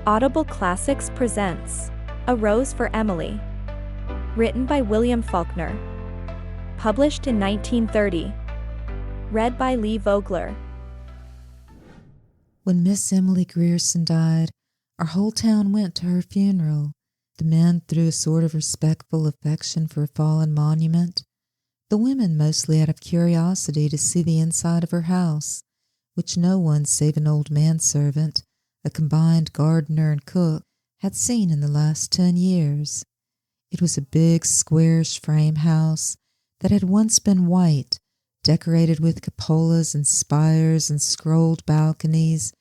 Audible Classics presents A Rose for Emily. Written by William Faulkner. Published in 1930. Read by Lee Vogler. When Miss Emily Grierson died, our whole town went to her funeral. The men threw a sort of respectful affection for a fallen monument, the women mostly out of curiosity to see the inside of her house, which no one save an old manservant, a combined gardener and cook, had seen in the last 10 years. It was a big, squarish frame house that had once been white, decorated with cupolas and spires and scrolled balconies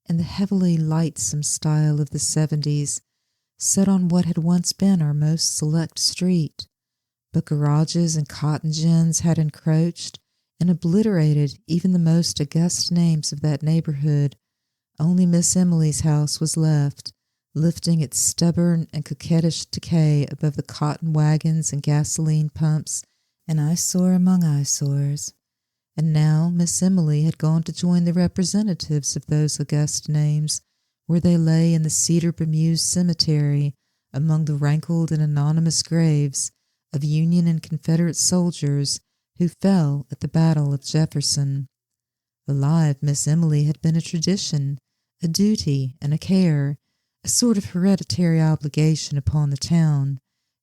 in the heavily lightsome style of the 70s, set on what had once been our most select street. But garages and cotton gins had encroached and obliterated even the most august names of that neighborhood. Only Miss Emily's house was left, lifting its stubborn and coquettish decay above the cotton wagons and gasoline pumps, an eyesore among eyesores. And now Miss Emily had gone to join the representatives of those august names, where they lay in the cedar bemused cemetery among the rankled and anonymous graves of Union and Confederate soldiers who fell at the Battle of Jefferson. Alive, Miss Emily had been a tradition, a duty, and a care, a sort of hereditary obligation upon the town,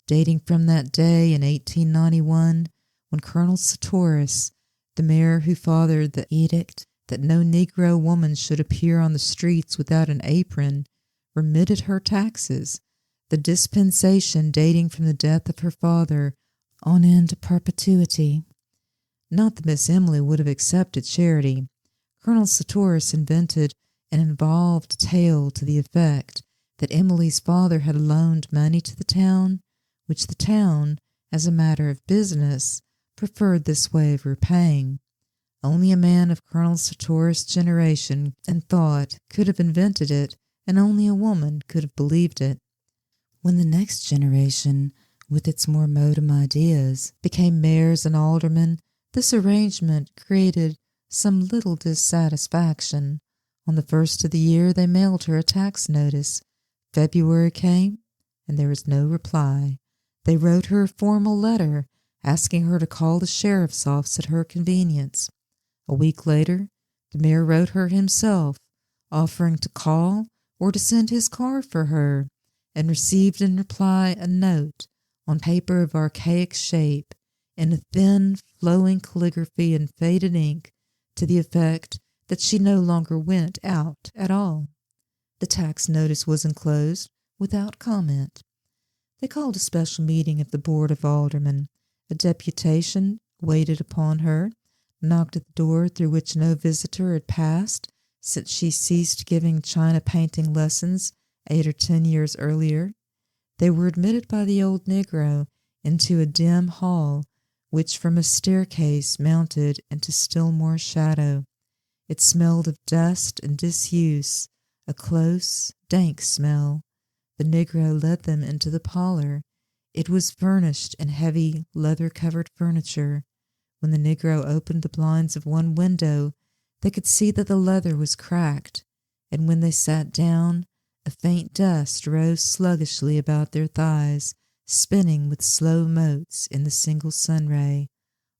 dating from that day in 1891 when Colonel Sartoris, the mayor who fathered the edict that no Negro woman should appear on the streets without an apron, remitted her taxes, the dispensation dating from the death of her father on into perpetuity. Not that Miss Emily would have accepted charity. Colonel Sartoris invented an involved tale to the effect that Emily's father had loaned money to the town, which the town, as a matter of business, preferred this way of repaying. Only a man of Colonel Sartoris' generation and thought could have invented it, and only a woman could have believed it. When the next generation, with its more modern ideas, became mayors and aldermen, this arrangement created some little dissatisfaction. On the first of the year they mailed her a tax notice. February came, and there was no reply. They wrote her a formal letter, asking her to call the sheriff's office at her convenience. A week later, the mayor wrote her himself, offering to call or to send his car for her, and received in reply a note on paper of archaic shape, in a thin, flowing calligraphy and faded ink, to the effect that she no longer went out at all. The tax notice was enclosed without comment. They called a special meeting of the Board of Aldermen. A deputation waited upon her, knocked at the door through which no visitor had passed since she ceased giving china painting lessons 8 or 10 years earlier. They were admitted by the old Negro into a dim hall, which from a staircase mounted into still more shadow. It smelled of dust and disuse, a close, dank smell. The Negro led them into the parlor. It was furnished in heavy, leather-covered furniture. When the Negro opened the blinds of one window, they could see that the leather was cracked, and when they sat down, a faint dust rose sluggishly about their thighs, spinning with slow motes in the single sunray.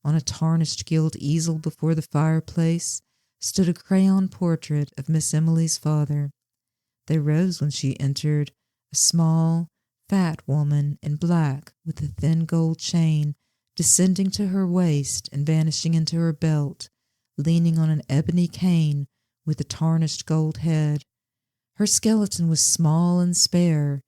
On a tarnished gilt easel before the fireplace stood a crayon portrait of Miss Emily's father. They rose when she entered, a small, fat woman in black with a thin gold chain descending to her waist and vanishing into her belt, leaning on an ebony cane with a tarnished gold head. Her skeleton was small and spare.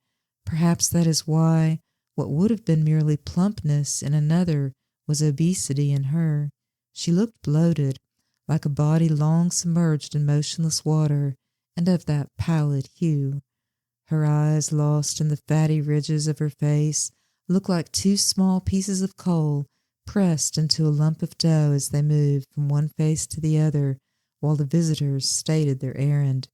Perhaps that is why what would have been merely plumpness in another was obesity in her. She looked bloated, like a body long submerged in motionless water, and of that pallid hue. Her eyes, lost in the fatty ridges of her face, looked like 2 small pieces of coal pressed into a lump of dough as they moved from one face to the other while the visitors stated their errand.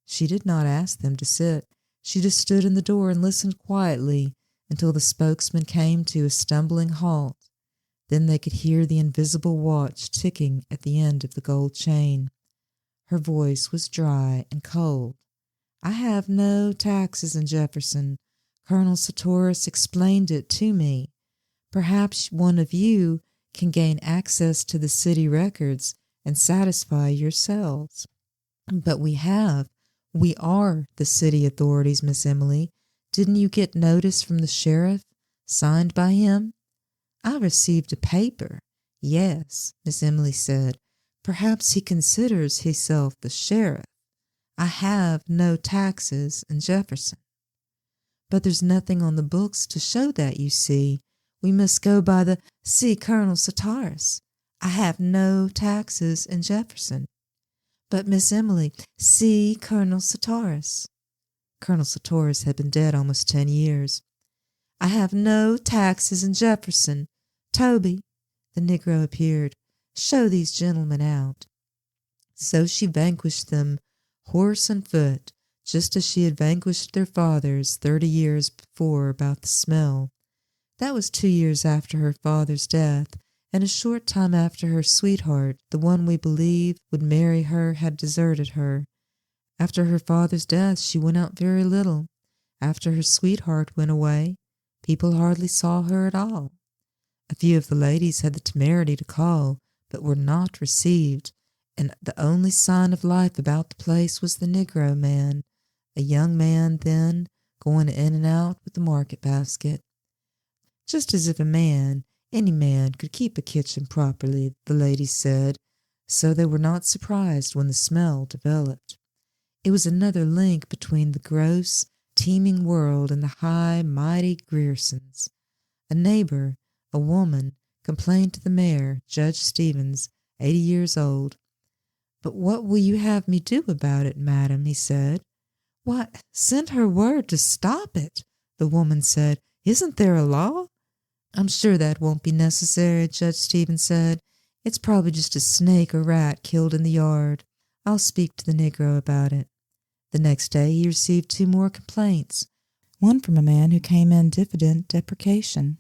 She did not ask them to sit. She just stood in the door and listened quietly until the spokesman came to a stumbling halt. Then they could hear the invisible watch ticking at the end of the gold chain. Her voice was dry and cold. I have no taxes in Jefferson. Colonel Sartoris explained it to me. Perhaps one of you can gain access to the city records and satisfy yourselves. But we are the city authorities, Miss Emily. Didn't you get notice from the sheriff, signed by him? I received a paper. Yes, Miss Emily said. Perhaps he considers himself the sheriff. I have no taxes in Jefferson. But there's nothing on the books to show that, you see. We must go by the see Colonel Sartoris. I have no taxes in Jefferson. But Miss Emily, see Colonel Sartoris. Colonel Sartoris had been dead almost 10 years. I have no taxes in Jefferson. Toby, the Negro appeared, show these gentlemen out. So she vanquished them, horse and foot, just as she had vanquished their fathers 30 years before about the smell. That was 2 years after her father's death, and a short time after her sweetheart, the one we believe would marry her, had deserted her. After her father's death she went out very little. After her sweetheart went away, people hardly saw her at all. A few of the ladies had the temerity to call, but were not received, and the only sign of life about the place was the Negro man, a young man then, going in and out with the market basket. Just as if any man could keep a kitchen properly, the ladies said, so they were not surprised when the smell developed. It was another link between the gross, teeming world and the high, mighty Griersons. A neighbor, a woman, complained to the mayor, Judge Stevens, 80 years old. But what will you have me do about it, madam? He said. Why, send her word to stop it, the woman said. Isn't there a law? I'm sure that won't be necessary, Judge Stevens said. It's probably just a snake or rat killed in the yard. I'll speak to the Negro about it. The next day he received 2 more complaints, one from a man who came in diffident deprecation.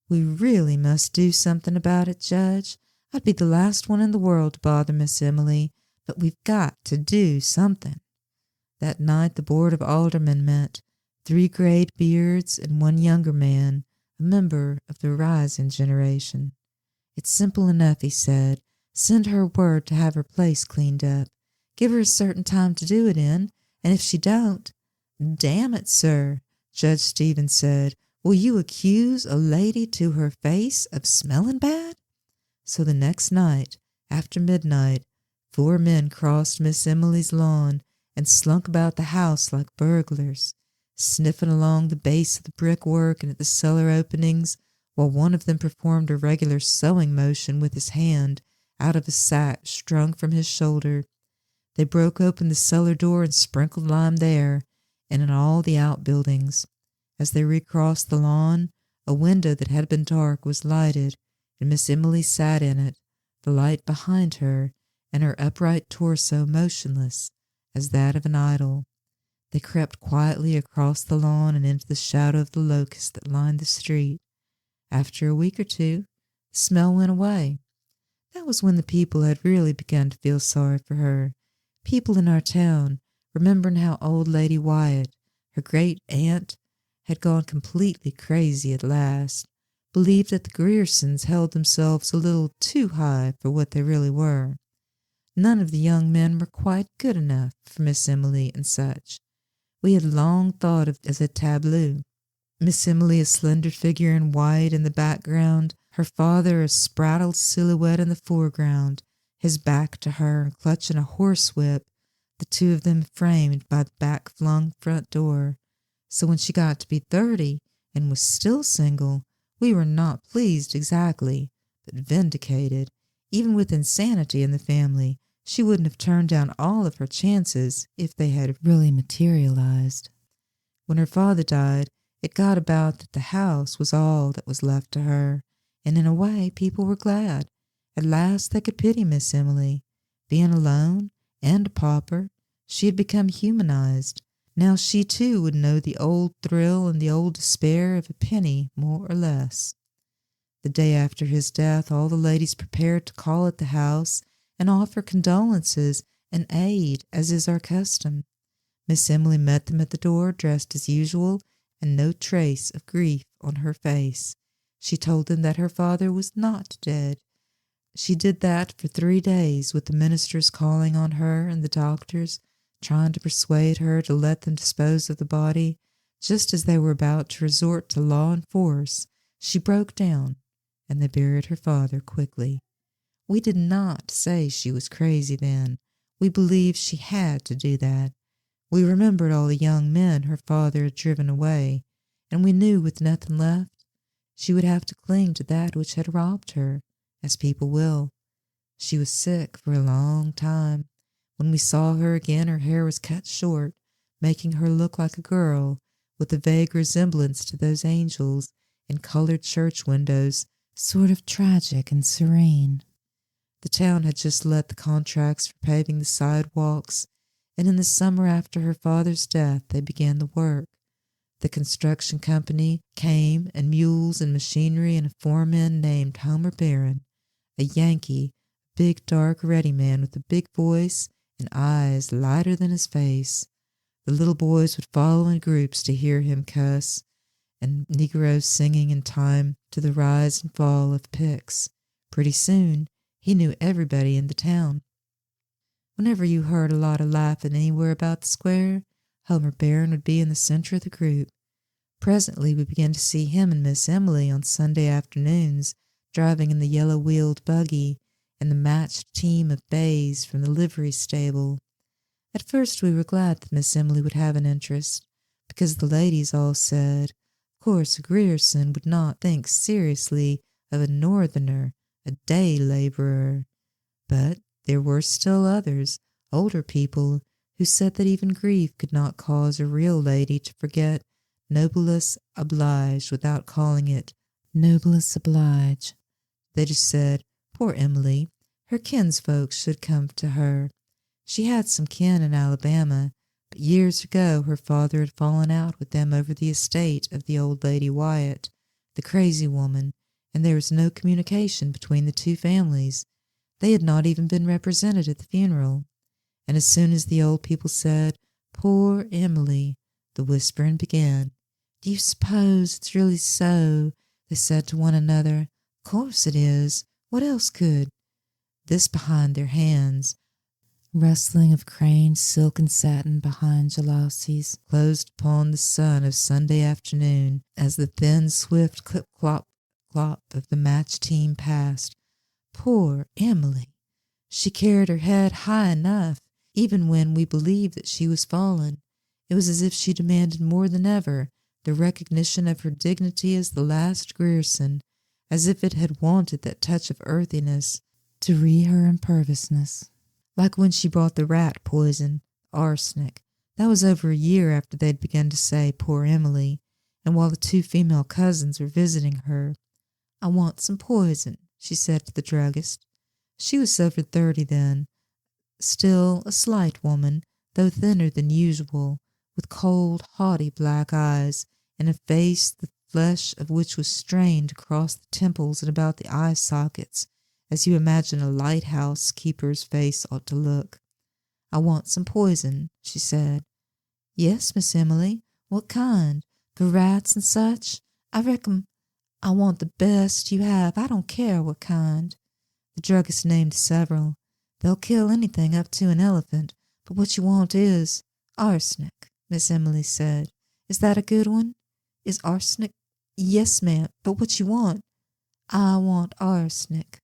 We really must do something about it, Judge. I'd be the last one in the world to bother Miss Emily, but we've got to do something. That night the Board of Aldermen met, 3 grey beards and 1 younger man, a member of the rising generation. It's simple enough, he said. Send her word to have her place cleaned up. Give her a certain time to do it in, and if she don't— Damn it, sir, Judge Stevens said, will you accuse a lady to her face of smelling bad? So the next night, after midnight, 4 men crossed Miss Emily's lawn and slunk about the house like burglars, sniffing along the base of the brickwork and at the cellar openings, while one of them performed a regular sewing motion with his hand out of a sack strung from his shoulder. They broke open the cellar door and sprinkled lime there and in all the outbuildings. As they recrossed the lawn, a window that had been dark was lighted, and Miss Emily sat in it, the light behind her, and her upright torso motionless as that of an idol. They crept quietly across the lawn and into the shadow of the locusts that lined the street. After a week or 2, the smell went away. That was when the people had really begun to feel sorry for her. People in our town, remembering how old Lady Wyatt, her great-aunt, had gone completely crazy at last, believed that the Griersons held themselves a little too high for what they really were. None of the young men were quite good enough for Miss Emily and such. We had long thought of it as a tableau. Miss Emily a slender figure in white in the background, her father a spraddled silhouette in the foreground, his back to her and clutching a horsewhip, the 2 of them framed by the back-flung front door. So when she got to be 30 and was still single, we were not pleased exactly, but vindicated. Even with insanity in the family, she wouldn't have turned down all of her chances if they had really materialized. When her father died, it got about that the house was all that was left to her, and in a way people were glad. At last they could pity Miss Emily. Being alone and a pauper, she had become humanized. Now she too would know the old thrill and the old despair of a penny more or less. The day after his death all the ladies prepared to call at the house and offer condolences and aid, as is our custom. Miss Emily met them at the door, dressed as usual, and no trace of grief on her face. She told them that her father was not dead. She did that for 3 days, with the ministers calling on her and the doctors, trying to persuade her to let them dispose of the body. Just as they were about to resort to law and force, she broke down, and they buried her father quickly. We did not say she was crazy then. We believed she had to do that. We remembered all the young men her father had driven away, and we knew with nothing left, she would have to cling to that which had robbed her, as people will. She was sick for a long time. When we saw her again, her hair was cut short, making her look like a girl, with a vague resemblance to those angels in colored church windows, sort of tragic and serene. The town had just let the contracts for paving the sidewalks, and in the summer after her father's death they began the work. The construction company came, and mules and machinery, and a foreman named Homer Barron, a Yankee, big dark ruddy man with a big voice and eyes lighter than his face. The little boys would follow in groups to hear him cuss, and Negroes singing in time to the rise and fall of picks. Pretty soon he knew everybody in the town. Whenever you heard a lot of laughing anywhere about the square, Homer Barron would be in the center of the group. Presently we began to see him and Miss Emily on Sunday afternoons, driving in the yellow-wheeled buggy and the matched team of bays from the livery stable. At first we were glad that Miss Emily would have an interest, because the ladies all said, of course Grierson would not think seriously of a northerner, a day laborer. But there were still others, older people, who said that even grief could not cause a real lady to forget noblesse oblige without calling it noblesse oblige. They just said, poor Emily, her kinsfolk should come to her. She had some kin in Alabama, but years ago her father had fallen out with them over the estate of the old lady Wyatt, the crazy woman, and there was no communication between the two families. They had not even been represented at the funeral. And as soon as the old people said, poor Emily, the whispering began. Do you suppose it's really so? They said to one another. Of course it is. What else could? This behind their hands. Rustling of cranes, silk and satin behind jalousies closed upon the sun of Sunday afternoon as the thin, swift clip-clop of the match team passed. Poor Emily! She carried her head high enough, even when we believed that she was fallen. It was as if she demanded more than ever the recognition of her dignity as the last Grierson, as if it had wanted that touch of earthiness to her imperviousness. Like when she brought the rat poison, arsenic. That was over a year after they'd begun to say, poor Emily, and while the two female cousins were visiting her. I want some poison, she said to the druggist. She was over 30 then, still a slight woman, though thinner than usual, with cold, haughty black eyes, and a face the flesh of which was strained across the temples and about the eye sockets, as you imagine a lighthouse keeper's face ought to look. I want some poison, she said. Yes, Miss Emily. What kind? For rats and such? I reckon I want the best you have. I don't care what kind. The druggist named several. They'll kill anything up to an elephant, but what you want is arsenic, Miss Emily said. Is that a good one? Is arsenic? Yes, ma'am, but what you want? I want arsenic.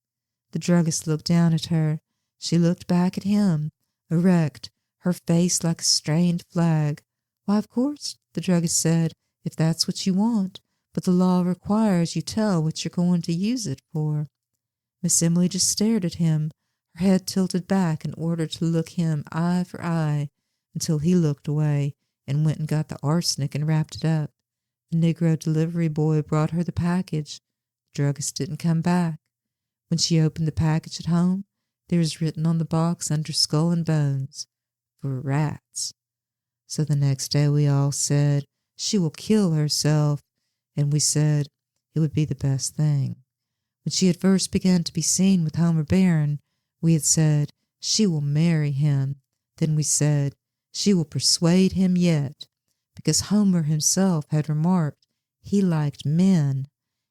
The druggist looked down at her. She looked back at him, erect, her face like a strained flag. Why, of course, the druggist said, if that's what you want, but the law requires you tell what you're going to use it for. Miss Emily just stared at him, her head tilted back in order to look him eye for eye, until he looked away and went and got the arsenic and wrapped it up. The Negro delivery boy brought her the package. The druggist didn't come back. When she opened the package at home, there was written on the box under skull and bones, for rats. So the next day we all said, she will kill herself, and we said it would be the best thing. When she had first begun to be seen with Homer Barron, we had said, she will marry him. Then we said, She will persuade him yet, because Homer himself had remarked he liked men,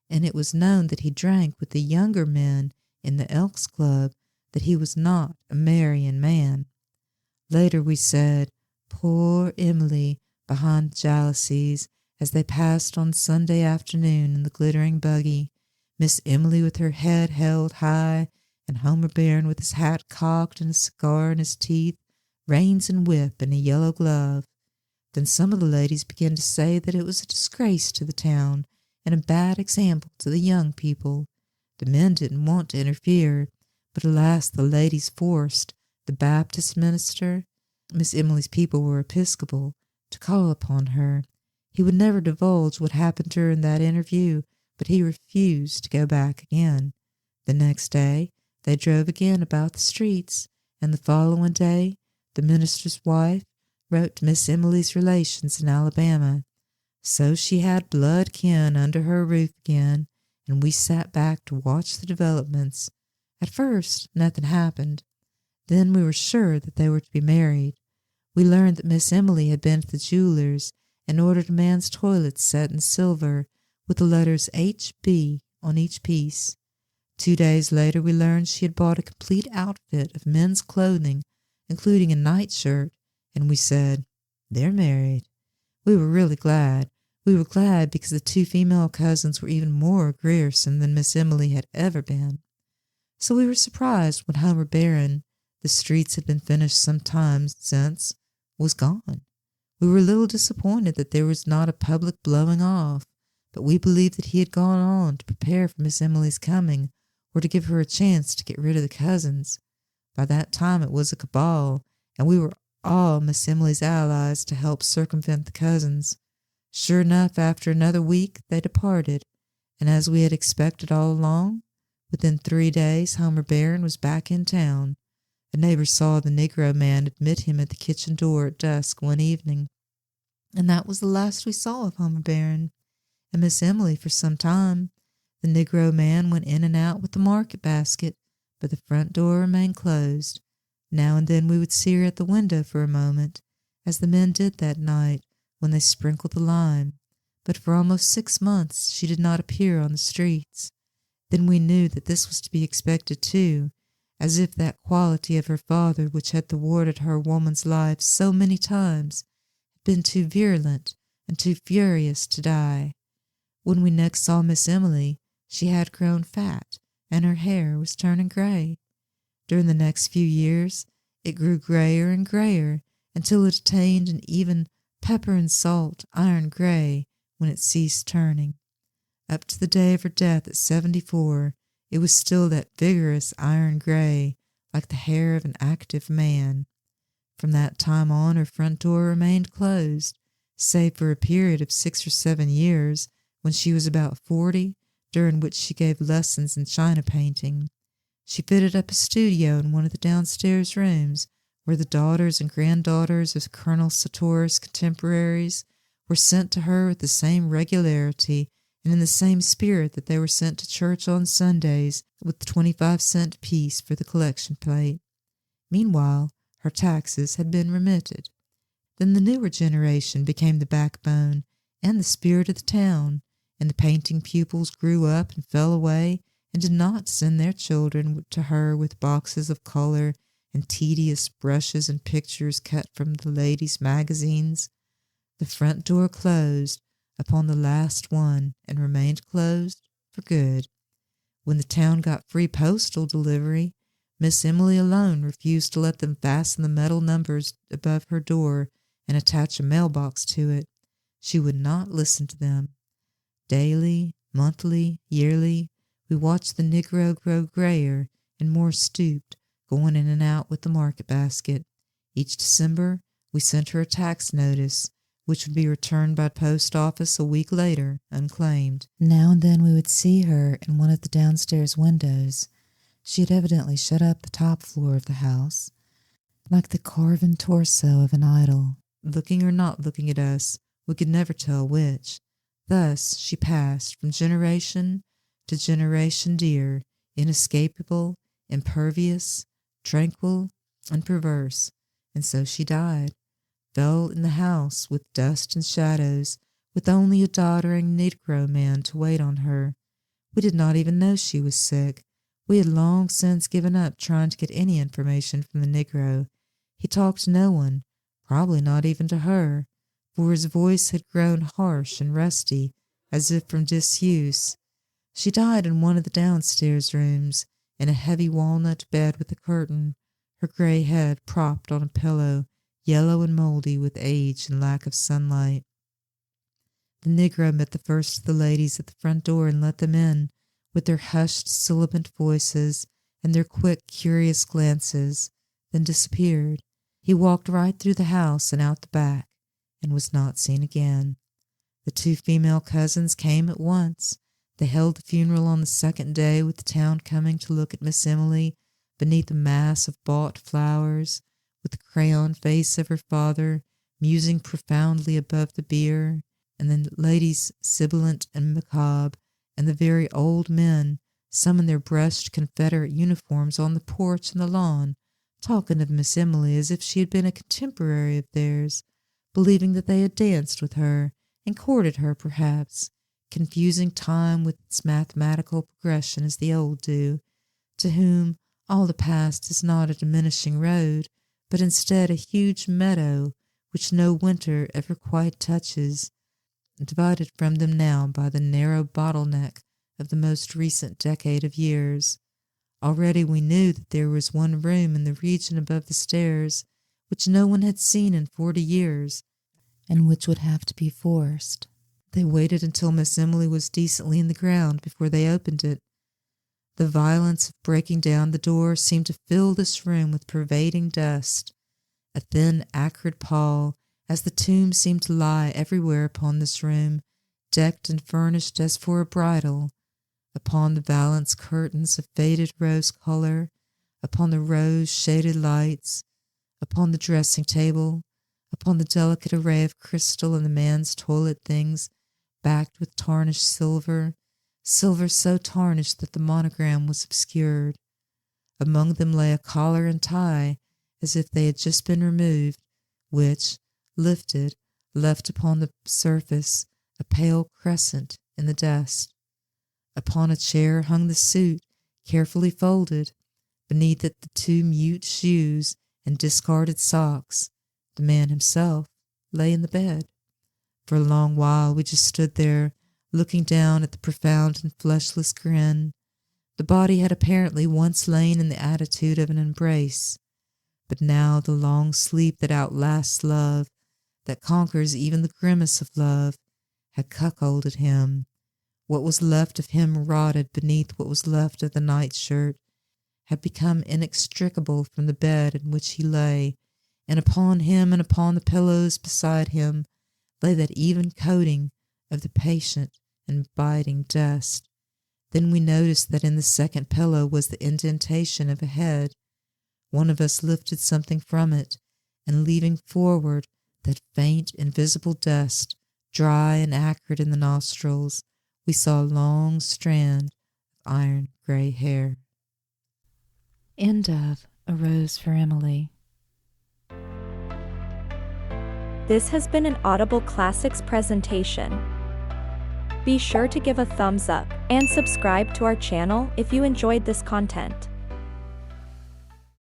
and it was known that he drank with the younger men in the Elks Club, that he was not a marrying man. Later we said, poor Emily, behind the jalousies, as they passed on Sunday afternoon in the glittering buggy, Miss Emily with her head held high, and Homer Barron with his hat cocked and a cigar in his teeth, reins and whip and a yellow glove. Then some of the ladies began to say that it was a disgrace to the town and a bad example to the young people. The men didn't want to interfere, but alas, the ladies forced the Baptist minister, Miss Emily's people were Episcopal, to call upon her. He would never divulge what happened during that interview, but he refused to go back again. The next day they drove again about the streets, and the following day the minister's wife wrote to Miss Emily's relations in Alabama. So she had blood kin under her roof again, and we sat back to watch the developments. At first nothing happened. Then we were sure that they were to be married. We learned that Miss Emily had been to the jeweler's and ordered a man's toilet set in silver with the letters H.B. on each piece. 2 days later we learned she had bought a complete outfit of men's clothing, including a nightshirt, and we said, they're married. We were really glad. We were glad because the 2 female cousins were even more Grierson than Miss Emily had ever been. So we were surprised when Homer Barron, the streets had been finished some time since, was gone. We were a little disappointed that there was not a public blowing off, but we believed that he had gone on to prepare for Miss Emily's coming, or to give her a chance to get rid of the cousins. By that time it was a cabal, and we were all Miss Emily's allies to help circumvent the cousins. Sure enough, after another week they departed, and as we had expected all along, within 3 days Homer Barron was back in town. A neighbor saw the Negro man admit him at the kitchen door at dusk one evening, and that was the last we saw of Homer Barron and Miss Emily for some time. The Negro man went in and out with the market basket, but the front door remained closed. Now and then we would see her at the window for a moment, as the men did that night when they sprinkled the lime, but for almost 6 months she did not appear on the streets. Then we knew that this was to be expected too, as if that quality of her father which had thwarted her woman's life so many times had been too virulent and too furious to die. When we next saw Miss Emily, she had grown fat, and her hair was turning gray. During the next few years, it grew grayer and grayer until it attained an even pepper and salt iron gray when it ceased turning. Up to the day of her death at 74, it was still that vigorous iron gray, like the hair of an active man. From that time on her front door remained closed, save for a period of 6 or 7 years when she was about 40, during which she gave lessons in china painting. She fitted up a studio in one of the downstairs rooms, where the daughters and granddaughters of Colonel Sartor's contemporaries were sent to her with the same regularity and in the same spirit that they were sent to church on Sundays with the 25-cent piece for the collection plate. Meanwhile, her taxes had been remitted. Then the newer generation became the backbone and the spirit of the town, and the painting pupils grew up and fell away and did not send their children to her with boxes of color and tedious brushes and pictures cut from the ladies' magazines. The front door closed upon the last one and remained closed for good. When the town got free postal delivery, Miss Emily alone refused to let them fasten the metal numbers above her door and attach a mailbox to it. She would not listen to them. Daily, monthly, yearly, we watched the Negro grow grayer and more stooped, going in and out with the market basket. Each December, we sent her a tax notice, which would be returned by post office a week later, unclaimed. Now and then we would see her in one of the downstairs windows. She had evidently shut up the top floor of the house, like the carven torso of an idol. Looking or not looking at us, we could never tell which. Thus she passed from generation to generation, dear, inescapable, impervious, tranquil, and perverse, and so she died. fell in the house with dust and shadows, with only a doddering Negro man to wait on her. We did not even know she was sick. We had long since given up trying to get any information from the Negro. He talked to no one, probably not even to her, for his voice had grown harsh and rusty, as if from disuse. She died in one of the downstairs rooms, in a heavy walnut bed with a curtain, her gray head propped on a pillow, yellow and mouldy with age and lack of sunlight. The Negro met the first of the ladies at the front door and let them in, with their hushed, sibilant voices and their quick, curious glances, then disappeared. He walked right through the house and out the back, and was not seen again. The two female cousins came at once. They held the funeral on the second day, with the town coming to look at Miss Emily beneath a mass of bought flowers, with the crayon face of her father musing profoundly above the bier, and the ladies sibilant and macabre, and the very old men, some in their brushed Confederate uniforms, on the porch and the lawn, talking of Miss Emily as if she had been a contemporary of theirs, believing that they had danced with her and courted her perhaps, confusing time with its mathematical progression as the old do, to whom all the past is not a diminishing road, but instead a huge meadow which no winter ever quite touches, divided from them now by the narrow bottleneck of the most recent decade of years. Already we knew that there was one room in the region above the stairs which no one had seen in 40 years, and which would have to be forced. They waited until Miss Emily was decently in the ground before they opened it. The violence of breaking down the door seemed to fill this room with pervading dust, a thin, acrid pall, as the tomb seemed to lie everywhere upon this room, decked and furnished as for a bridal, upon the valance curtains of faded rose color, upon the rose-shaded lights, upon the dressing table, upon the delicate array of crystal and the man's toilet things, backed with tarnished silver, silver so tarnished that the monogram was obscured. Among them lay a collar and tie, as if they had just been removed, which, lifted, left upon the surface a pale crescent in the dust. Upon a chair hung the suit, carefully folded. Beneath it the two mute shoes and discarded socks. The man himself lay in the bed. For a long while we just stood there, looking down at the profound and fleshless grin. The body had apparently once lain in the attitude of an embrace, but now the long sleep that outlasts love, that conquers even the grimace of love, had cuckolded him. What was left of him rotted beneath what was left of the nightshirt, had become inextricable from the bed in which he lay, and upon him and upon the pillows beside him lay that even coating of the patient and biting dust. Then we noticed that in the second pillow was the indentation of a head. One of us lifted something from it, and leaving forward that faint, invisible dust, dry and acrid in the nostrils, we saw a long strand of iron gray hair. End of A Rose for Emily. This has been an Audible Classics presentation. Be sure to give a thumbs up and subscribe to our channel if you enjoyed this content.